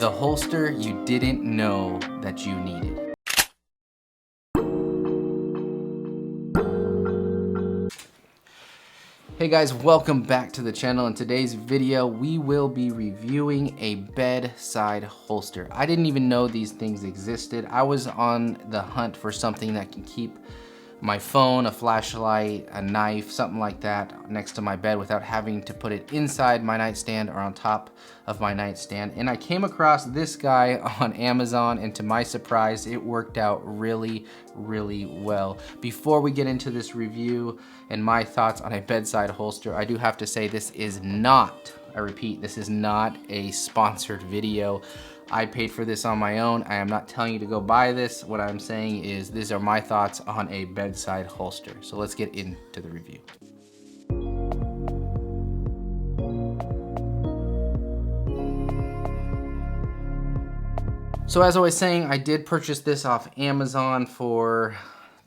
the holster you didn't know that you needed. Hey guys, welcome back to the channel. In today's video, we will be reviewing a bedside holster. I didn't even know these things existed. I was on the hunt for something that can keep my phone, a flashlight, a knife, something like that next to my bed without having to put it inside my nightstand or on top of my nightstand. And I came across this guy on Amazon, and to my surprise, it worked out really, really well. Before we get into this review and my thoughts on a bedside holster, I do have to say this is not, I repeat, this is not a sponsored video. I paid for this on my own. I am not telling you to go buy this. What I'm saying is these are my thoughts on a bedside holster. So let's get into the review. So as I was saying, I did purchase this off Amazon for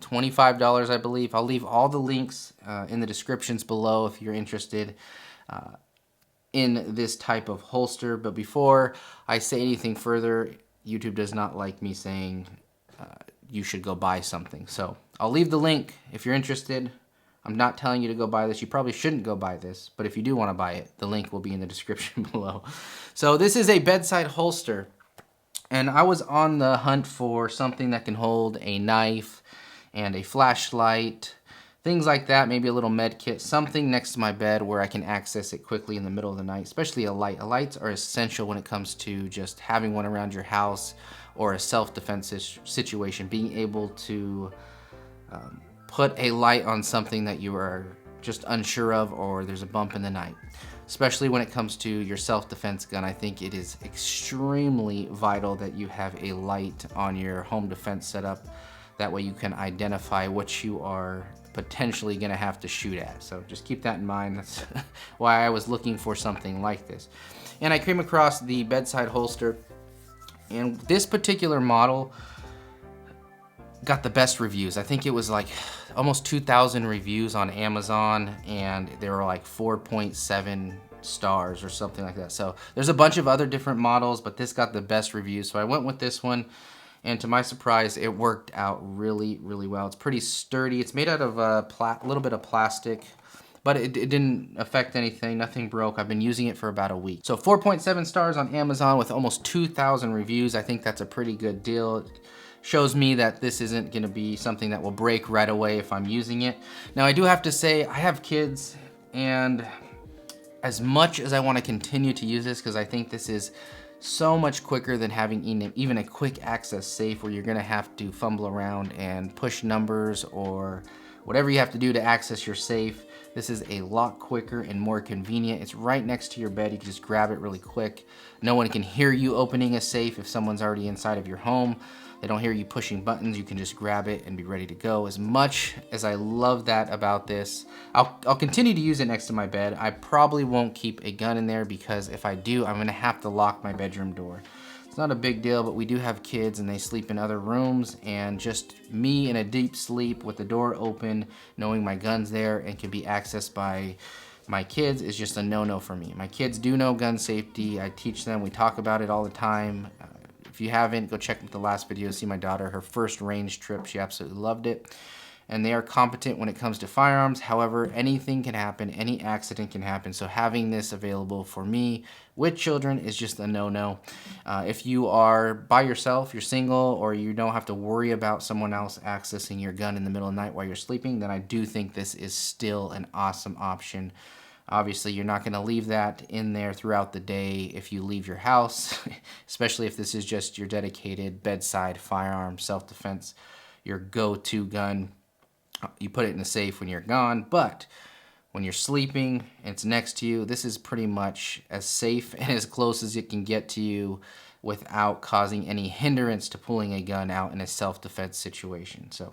$25, I believe. I'll leave all the links in the descriptions below if you're interested in this type of holster. But before I say anything further, YouTube does not like me saying you should go buy something. So I'll leave the link if you're interested. I'm not telling you to go buy this. You probably shouldn't go buy this, but if you do want to buy it, the link will be in the description below. So this is a bedside holster, and I was on the hunt for something that can hold a knife and a flashlight, things like that, maybe a little med kit, something next to my bed where I can access it quickly in the middle of the night, especially a light. Lights are essential when it comes to just having one around your house or a self-defense situation, being able to put a light on something that you are just unsure of or there's a bump in the night. Especially when it comes to your self-defense gun, I think it is extremely vital that you have a light on your home defense setup. That way you can identify what you are potentially gonna have to shoot at. So just keep that in mind. That's why I was looking for something like this. And I came across the bedside holster, and this particular model got the best reviews. I think it was like almost 2,000 reviews on Amazon, and there were like 4.7 stars or something like that. So there's a bunch of other different models, but this got the best reviews. So I went with this one. And to my surprise, it worked out really, really well. It's pretty sturdy. It's made out of a little bit of plastic, but it didn't affect anything. Nothing broke. I've been using it for about a week. So 4.7 stars on Amazon with almost 2,000 reviews. I think that's a pretty good deal. It shows me that this isn't gonna be something that will break right away if I'm using it. Now, I do have to say, I have kids, and as much as I wanna continue to use this, because I think this is so much quicker than having even a quick access safe where you're gonna have to fumble around and push numbers or whatever you have to do to access your safe. This is a lot quicker and more convenient. It's right next to your bed. You can just grab it really quick. No one can hear you opening a safe if someone's already inside of your home. They don't hear you pushing buttons. You can just grab it and be ready to go. As much as I love that about this, I'll continue to use it next to my bed. I probably won't keep a gun in there because if I do, I'm gonna have to lock my bedroom door. It's not a big deal, but we do have kids and they sleep in other rooms, and just me in a deep sleep with the door open, knowing my gun's there and can be accessed by my kids is just a no-no for me. My kids do know gun safety. I teach them. We talk about it all the time. If you haven't, go check the last video, see my daughter, her first range trip. She absolutely loved it. And they are competent when it comes to firearms. However, anything can happen, any accident can happen. So having this available for me with children is just a no-no. If you are by yourself, you're single, or you don't have to worry about someone else accessing your gun in the middle of the night while you're sleeping, then I do think this is still an awesome option. Obviously, you're not gonna leave that in there throughout the day if you leave your house, especially if this is just your dedicated bedside firearm self-defense, your go-to gun. You put it in the safe when you're gone, but when you're sleeping and it's next to you, this is pretty much as safe and as close as it can get to you without causing any hindrance to pulling a gun out in a self-defense situation. So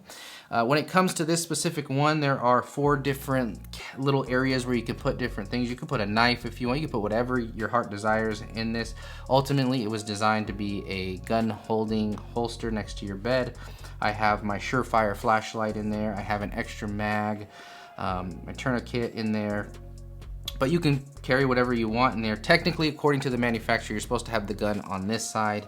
when it comes to this specific one, there are 4 different little areas where you can put different things. You can put a knife if you want. You can put whatever your heart desires in this. Ultimately, it was designed to be a gun holding holster next to your bed. I have my Surefire flashlight in there. I have an extra mag, my tourniquet in there. But you can carry whatever you want in there. Technically, according to the manufacturer, you're supposed to have the gun on this side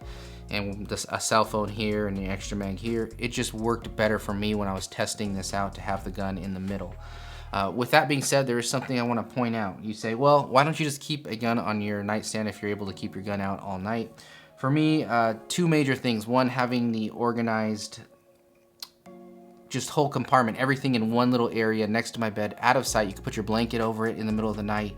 and a cell phone here and the extra mag here. It just worked better for me when I was testing this out to have the gun in the middle. With that being said, there is something I want to point out. You say, well, why don't you just keep a gun on your nightstand if you're able to keep your gun out all night? For me, two major things. One, having the organized just whole compartment, everything in one little area next to my bed, out of sight. You can put your blanket over it in the middle of the night,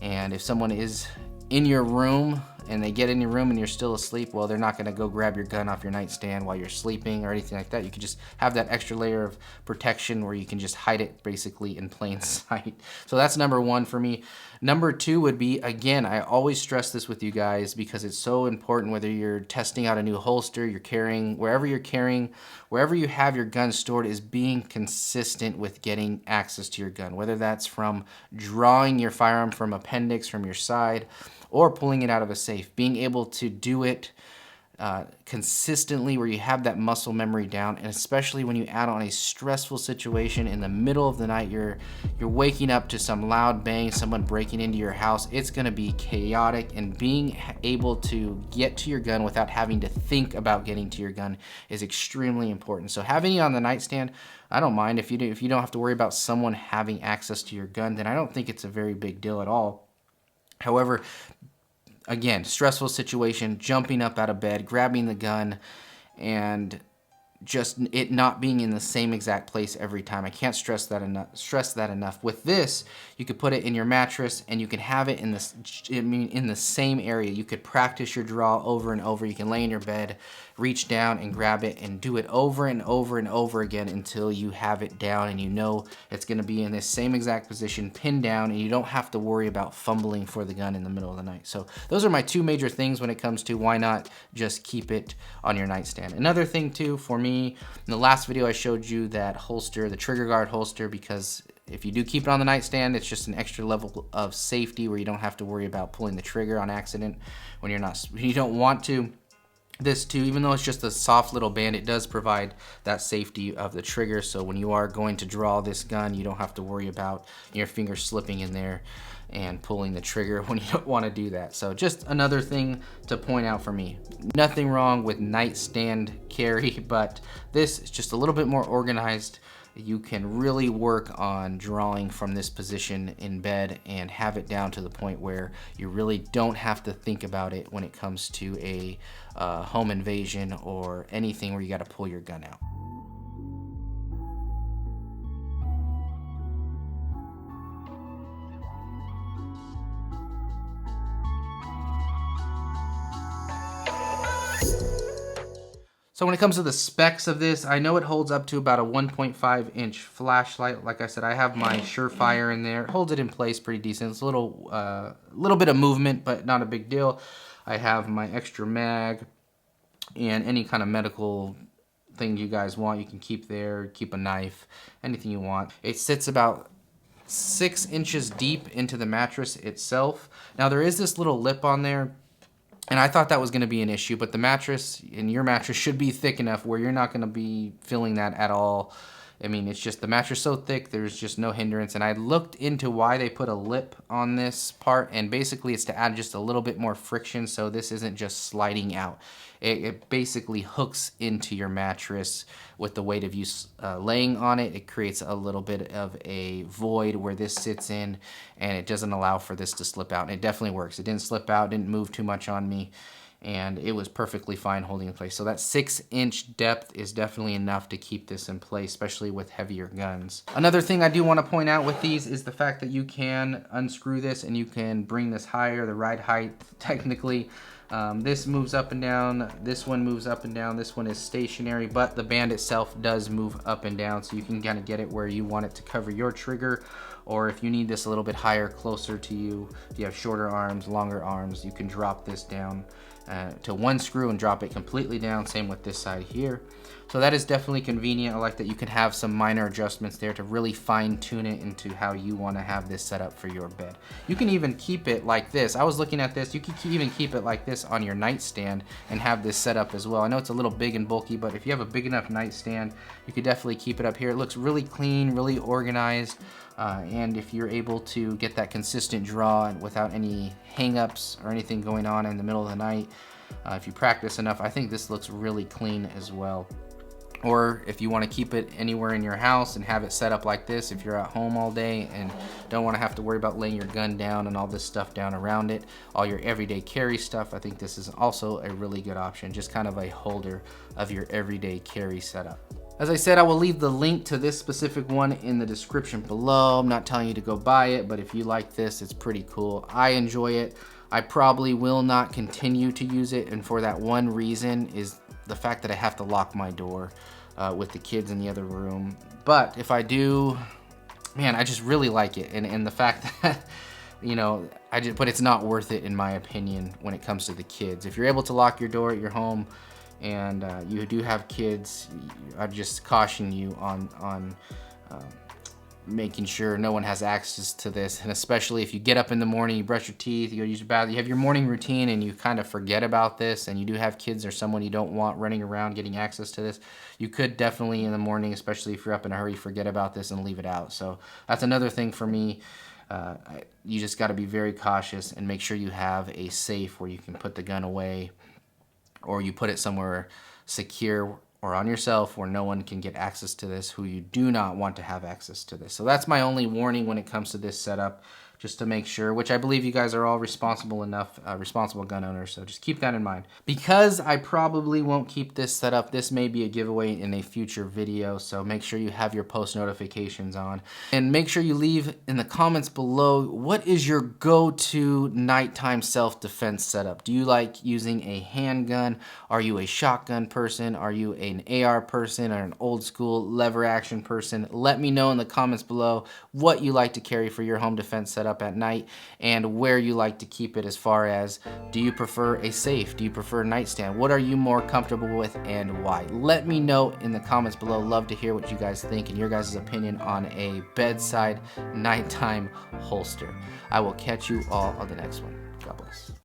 and if someone is in your room and they get in your room and you're still asleep, well, they're not going to go grab your gun off your nightstand while you're sleeping or anything like that. You can just have that extra layer of protection where you can just hide it basically in plain sight. So that's number one for me. Number two would be, again, I always stress this with you guys because it's so important, whether you're testing out a new holster, you're carrying, wherever you have your gun stored, is being consistent with getting access to your gun, whether that's from drawing your firearm from appendix from your side or pulling it out of a safe. Being able to do it consistently where you have that muscle memory down, and especially when you add on a stressful situation in the middle of the night, you're waking up to some loud bang, someone breaking into your house, it's gonna be chaotic, and being able to get to your gun without having to think about getting to your gun is extremely important. So having it on the nightstand, I don't mind. If you don't have to worry about someone having access to your gun, then I don't think it's a very big deal at all. However, again, stressful situation, jumping up out of bed, grabbing the gun, and just it not being in the same exact place every time. I can't stress that enough. With this, you could put it in your mattress and you can have it in the same area. You could practice your draw over and over. You can lay in your bed, reach down and grab it and do it over and over and over again until you have it down and you know it's going to be in this same exact position, pinned down, and you don't have to worry about fumbling for the gun in the middle of the night. So those are my two major things when it comes to why not just keep it on your nightstand. Another thing too, for me, in the last video I showed you that holster, the trigger guard holster, because if you do keep it on the nightstand, it's just an extra level of safety where you don't have to worry about pulling the trigger on accident when you don't want to. This too, even though it's just a soft little band, it does provide that safety of the trigger, so when you are going to draw this gun, you don't have to worry about your finger slipping in there and pulling the trigger when you don't want to do that. So just another thing to point out for me. Nothing wrong with nightstand carry, but this is just a little bit more organized. You can really work on drawing from this position in bed and have it down to the point where you really don't have to think about it when it comes to a home invasion or anything where you got to pull your gun out. So when it comes to the specs of this, I know it holds up to about a 1.5 inch flashlight. Like I said, I have my Surefire in there. It holds it in place pretty decent. It's a little bit of movement, but not a big deal. I have my extra mag and any kind of medical thing you guys want, you can keep there. Keep a knife, anything you want. It sits about 6 inches deep into the mattress itself. Now there is this little lip on there, and I thought that was going to be an issue, but the mattress in your mattress should be thick enough where you're not going to be feeling that at all. I mean, it's just the mattress so thick, there's just no hindrance. And I looked into why they put a lip on this part, and basically it's to add just a little bit more friction so this isn't just sliding out. It basically hooks into your mattress with the weight of you laying on it. It creates a little bit of a void where this sits in, and it doesn't allow for this to slip out. And it definitely works. It didn't slip out, didn't move too much on me, and it was perfectly fine holding in place. So that 6-inch depth is definitely enough to keep this in place, especially with heavier guns. Another thing I do want to point out with these is the fact that you can unscrew this and you can bring this higher, the ride height technically. This moves up and down, this one moves up and down, this one is stationary, but the band itself does move up and down, so you can kind of get it where you want it to cover your trigger, or if you need this a little bit higher, closer to you, if you have shorter arms, longer arms, you can drop this down to one screw and drop it completely down. Same with this side here. So that is definitely convenient. I like that you can have some minor adjustments there to really fine tune it into how you want to have this set up for your bed. You can even keep it like this. I was looking at this. You can even keep it like this on your nightstand and have this set up as well. I know it's a little big and bulky, but if you have a big enough nightstand, you could definitely keep it up here. It looks really clean, really organized. And if you're able to get that consistent draw and without any hang-ups or anything going on in the middle of the night, if you practice enough, I think this looks really clean as well. Or if you want to keep it anywhere in your house and have it set up like this, if you're at home all day and don't want to have to worry about laying your gun down and all this stuff down around it, all your everyday carry stuff, I think this is also a really good option, just kind of a holder of your everyday carry setup. As I said, I will leave the link to this specific one in the description below. I'm not telling you to go buy it, but if you like this, it's pretty cool. I enjoy it. I probably will not continue to use it, and for that one reason is the fact that I have to lock my door with the kids in the other room. But if I do, man, I just really like it. And the fact that, you know, but it's not worth it in my opinion when it comes to the kids. If you're able to lock your door at your home and you do have kids, I just caution you on making sure no one has access to this. And especially if you get up in the morning, you brush your teeth, you go use your bathroom, you have your morning routine and you kind of forget about this, and you do have kids or someone you don't want running around getting access to this, you could definitely in the morning, especially if you're up in a hurry, forget about this and leave it out. So that's another thing for me. You just got to be very cautious and make sure you have a safe where you can put the gun away, or you put it somewhere secure or on yourself where no one can get access to this, who you do not want to have access to this. So that's my only warning when it comes to this setup, just to make sure, which I believe you guys are all responsible enough, responsible gun owners, so just keep that in mind. Because I probably won't keep this set up, this may be a giveaway in a future video, so make sure you have your post notifications on. And make sure you leave in the comments below, what is your go-to nighttime self-defense setup? Do you like using a handgun? Are you a shotgun person? Are you an AR person or an old school lever action person? Let me know in the comments below what you like to carry for your home defense setup at night, and where you like to keep it, as far as, do you prefer a safe? Do you prefer a nightstand? What are you more comfortable with and why? Let me know in the comments below. Love to hear what you guys think and your guys' opinion on a bedside nighttime holster. I will catch you all on the next one. God bless.